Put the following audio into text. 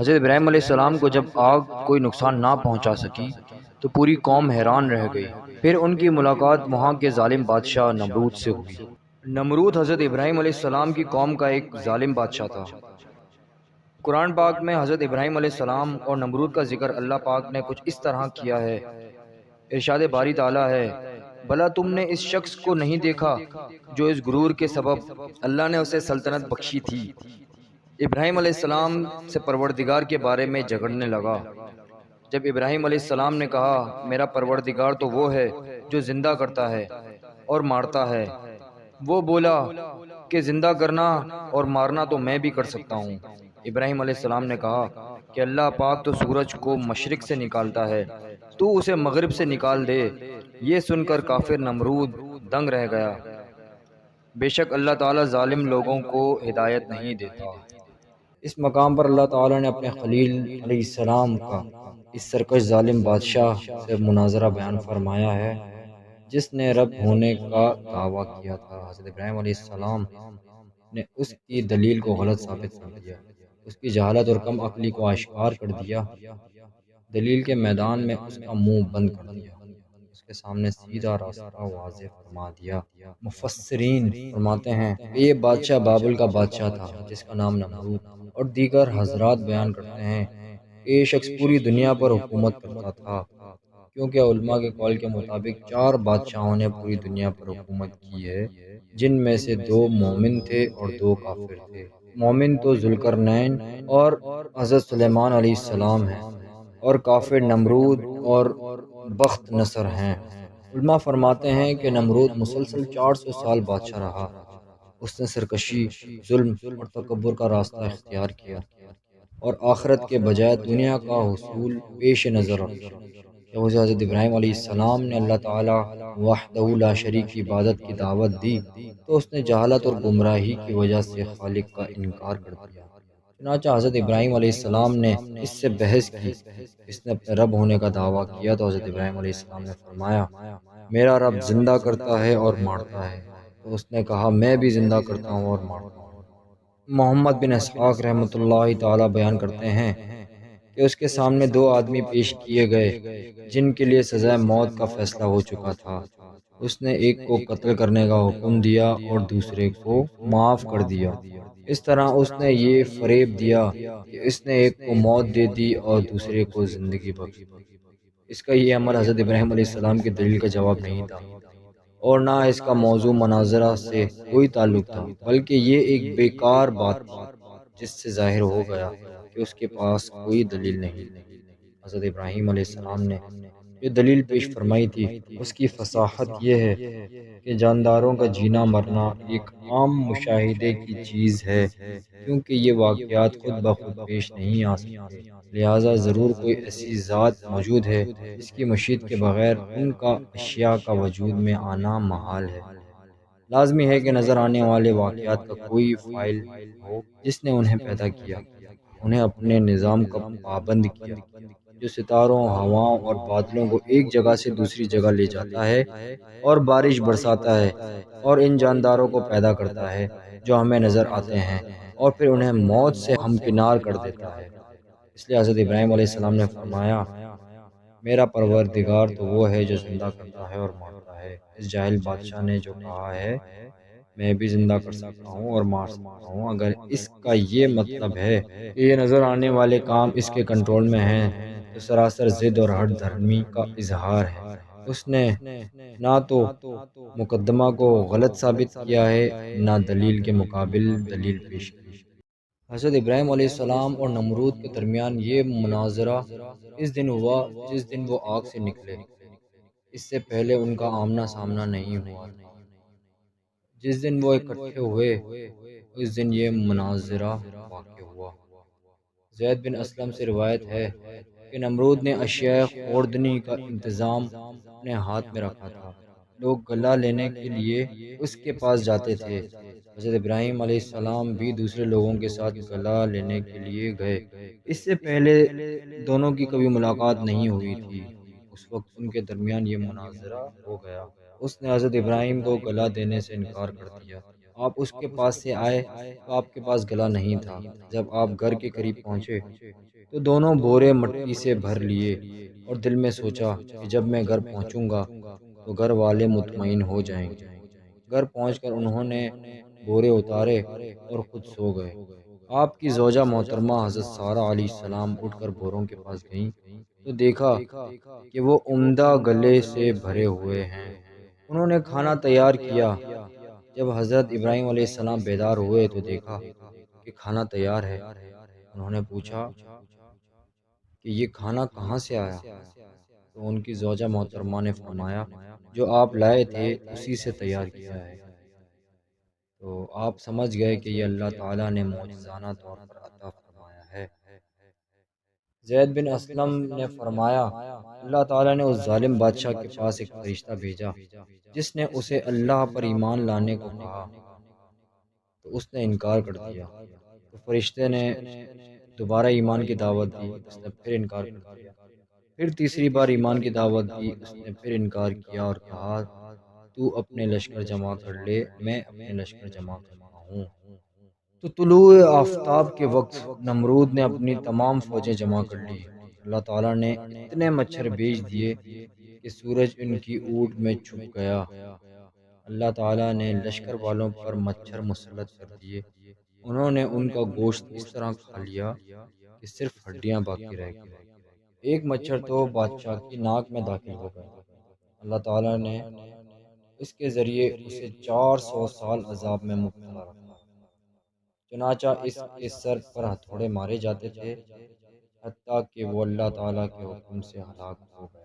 حضرت ابراہیم علیہ السلام کو جب آگ کوئی نقصان نہ پہنچا سکی تو پوری قوم حیران رہ گئی۔ پھر ان کی ملاقات وہاں کے ظالم بادشاہ نمرود سے ہوئی۔ نمرود حضرت ابراہیم علیہ السلام کی قوم کا ایک ظالم بادشاہ تھا۔ قرآن پاک میں حضرت ابراہیم علیہ السلام اور نمرود کا ذکر اللہ پاک نے کچھ اس طرح کیا ہے۔ ارشاد باری تعالیٰ ہے، بھلا تم نے اس شخص کو نہیں دیکھا جو اس غرور کے سبب اللہ نے اسے سلطنت بخشی تھی۔ ابراہیم علیہ السلام سے پروردگار کے بارے میں جھگڑنے لگا۔ جب ابراہیم علیہ السلام نے کہا میرا پروردگار تو وہ ہے جو زندہ کرتا ہے اور مارتا ہے، وہ بولا کہ زندہ کرنا اور مارنا تو میں بھی کر سکتا ہوں۔ ابراہیم علیہ السلام نے کہا کہ اللہ پاک تو سورج کو مشرق سے نکالتا ہے، تو اسے مغرب سے نکال دے۔ یہ سن کر کافر نمرود دنگ رہ گیا۔ بے شک اللہ تعالیٰ ظالم لوگوں کو ہدایت نہیں دیتا۔ اس مقام پر اللہ تعالیٰ نے اپنے خلیل علیہ السلام کا اس سرکش ظالم بادشاہ سے مناظرہ بیان فرمایا ہے جس نے رب ہونے کا دعویٰ کیا تھا۔ حضرت ابراہیم علیہ السلام نے اس کی دلیل کو غلط ثابت کر دیا، اس کی جہالت اور کم عقلی کو آشکار کر دیا، دلیل کے میدان میں اس کا منہ بند کر دیا، اس کے سامنے سیدھا راستہ واضح فرما دیا۔ مفسرین فرماتے ہیں کہ یہ بادشاہ بابل کا بادشاہ تھا جس کا نام نمرود، اور دیگر حضرات بیان کرتے ہیں کہ یہ شخص پوری دنیا پر حکومت کرتا تھا، کیونکہ علماء کے قول کے مطابق 4 بادشاہوں نے پوری دنیا پر حکومت کی ہے، جن میں سے 2 مومن تھے اور 2 کافر تھے۔ مومن تو ذوالقرنین اور حضرت سلیمان علیہ السلام ہیں، اور کافر نمرود اور بخت نصر ہیں۔ علماء فرماتے ہیں کہ نمرود مسلسل 400 سال بادشاہ رہا۔ اس نے سرکشی، ظلم اور تکبر کا راستہ اختیار کیا اور آخرت کے بجائے دنیا کا حصول پیش نظر رکھا۔ جب اسے حضرت ابراہیم علیہ السلام نے اللہ تعالیٰ وحدہ لا شریک کی عبادت کی دعوت دی تو اس نے جہالت اور گمراہی کی وجہ سے خالق کا انکار کر دیا۔ چنانچہ حضرت ابراہیم علیہ السلام نے اس سے بحث کی۔ اس نے اپنے رب ہونے کا دعویٰ کیا تو حضرت ابراہیم علیہ السلام نے فرمایا میرا رب زندہ کرتا ہے اور مارتا ہے، تو اس نے کہا میں بھی زندہ کرتا ہوں اور مارتا ہوں۔ محمد بن اسحاق رحمۃ اللہ تعالیٰ بیان کرتے ہیں کہ اس کے سامنے 2 آدمی پیش کیے گئے جن کے لیے سزائے موت کا فیصلہ ہو چکا تھا۔ اس نے ایک کو قتل کرنے کا حکم دیا اور دوسرے کو معاف کر دیا۔ اس طرح اس نے یہ فریب دیا کہ اس نے ایک کو موت دے دی اور دوسرے کو زندگی بخش دی۔ اس کا یہ عمل حضرت ابراہیم علیہ السلام کی دلیل کا جواب نہیں تھا، اور نہ اس کا موضوع مناظرہ سے کوئی تعلق تھا، بلکہ یہ ایک بیکار بات تھی جس سے ظاہر ہو گیا کہ اس کے پاس کوئی دلیل نہیں۔ حضرت ابراہیم علیہ السلام نے جو دلیل پیش فرمائی تھی اس کی فصاحت یہ ہے کہ جانداروں کا جینا مرنا ایک عام مشاہدے کی چیز ہے، کیونکہ یہ واقعات خود بخود پیش نہیں آ سکتے، لہٰذا ضرور کوئی ایسی ذات موجود ہے جس کی مشیت کے بغیر ان کا اشیاء کا وجود میں آنا محال ہے۔ لازمی ہے کہ نظر آنے والے واقعات کا کوئی فاعل ہو جس نے انہیں پیدا کیا، انہیں اپنے نظام کا پابند کیا، جو ستاروں، ہواؤں اور بادلوں کو ایک جگہ سے دوسری جگہ لے جاتا ہے اور بارش برساتا ہے، اور ان جانداروں کو پیدا کرتا ہے جو ہمیں نظر آتے ہیں، اور پھر انہیں موت سے ہمکنار کر دیتا ہے۔ اس لیے حضرت ابراہیم علیہ السلام نے فرمایا میرا پروردگار تو وہ ہے جو زندہ کرتا ہے اور مارتا ہے۔ اس جاہل بادشاہ نے جو کہا ہے میں بھی زندہ کر سکتا ہوں اور مار سکتا ہوں، اگر اس کا یہ مطلب ہے کہ یہ نظر آنے والے کام اس کے کنٹرول میں ہیں تو سراسر ضد اور ہٹ دھرمی کا اظہار ہے۔ اس نے نہ تو مقدمہ کو غلط ثابت کیا ہے نہ دلیل کے مقابل دلیل پیش کی۔ حضرت ابراہیم علیہ السلام اور نمرود کے درمیان یہ مناظرہ اس دن ہوا جس دن وہ آگ سے نکلے، اس سے پہلے ان کا آمنا سامنا نہیں ہوا تھا۔ جس دن وہ اکٹھے ہوئے اس دن یہ مناظرہ واقع ہوا۔ زید بن اسلم سے روایت ہے کہ نمرود نے اشیاء خوردنی کا انتظام اپنے ہاتھ میں رکھا تھا، لوگ گلہ لینے کے لیے اس کے پاس جاتے تھے۔ حضرت ابراہیم علیہ السلام بھی دوسرے لوگوں کے ساتھ گلہ لینے کے لیے گئے۔ اس سے پہلے دونوں کی کبھی ملاقات نہیں ہوئی تھی، اس وقت ان کے درمیان یہ مناظرہ ہو گیا۔ اس نے حضرت ابراہیم کو گلہ دینے سے انکار کر دیا۔ آپ اس کے پاس سے آئے تو آپ کے پاس گلا نہیں تھا۔ جب آپ گھر کے قریب پہنچے تو دونوں بورے مٹی سے بھر لیے اور دل میں سوچا کہ جب میں گھر پہنچوں گا تو گھر والے مطمئن ہو جائیں گے۔ گھر پہنچ کر انہوں نے بورے اتارے اور خود سو گئے۔ آپ کی زوجہ محترمہ حضرت سارہ علیہ السلام اٹھ کر بوروں کے پاس گئیں تو دیکھا کہ وہ عمدہ گلے سے بھرے ہوئے ہیں۔ انہوں نے کھانا تیار کیا۔ جب حضرت ابراہیم علیہ السلام بیدار ہوئے تو دیکھا کہ کھانا تیار ہے۔ انہوں نے پوچھا کہ یہ کھانا کہاں سے آیا؟ تو ان کی زوجہ محترمہ نے فرمایا جو آپ لائے تھے اسی سے تیار کیا ہے۔ تو آپ سمجھ گئے کہ یہ اللہ تعالیٰ نے معجزانہ طور پر عطا فرمایا ہے۔ زید بن اسلم نے فرمایا اللہ تعالیٰ نے اس ظالم بادشاہ کے پاس ایک فرشتہ بھیجا جس نے اسے اللہ پر ایمان لانے کو کہا تو اس نے انکار کر دیا۔ تو فرشتے نے دوبارہ ایمان کی دعوت دی، اس نے پھر انکار کر دیا۔ پھر تیسری بار ایمان کی دعوت دی، اس نے پھر انکار کیا اور کہا تو اپنے لشکر جمع کر لے، میں اپنے لشکر جمع کرتا ہوں۔ تو طلوع آفتاب کے وقت نمرود نے اپنی تمام فوجیں جمع کر لی۔ اللہ تعالیٰ نے اتنے مچھر بھیج دیے کہ سورج ان کی اونٹ میں چھپ گیا۔ اللہ تعالیٰ نے لشکر والوں پر مچھر مسلط کر دیے، انہوں نے ان کا گوشت اس طرح کھا لیا کہ صرف ہڈیاں باقی رہ گئیں۔ ایک مچھر تو بادشاہ کی ناک میں داخل ہو گیا۔ اللہ تعالیٰ نے اس کے ذریعے اسے 400 سال عذاب میں مبتلا رکھا۔ چنانچہ اس کے سر پر ہتھوڑے مارے جاتے تھے حتیٰ کہ وہ اللہ تعالیٰ کے حکم سے ہلاک ہو گیا۔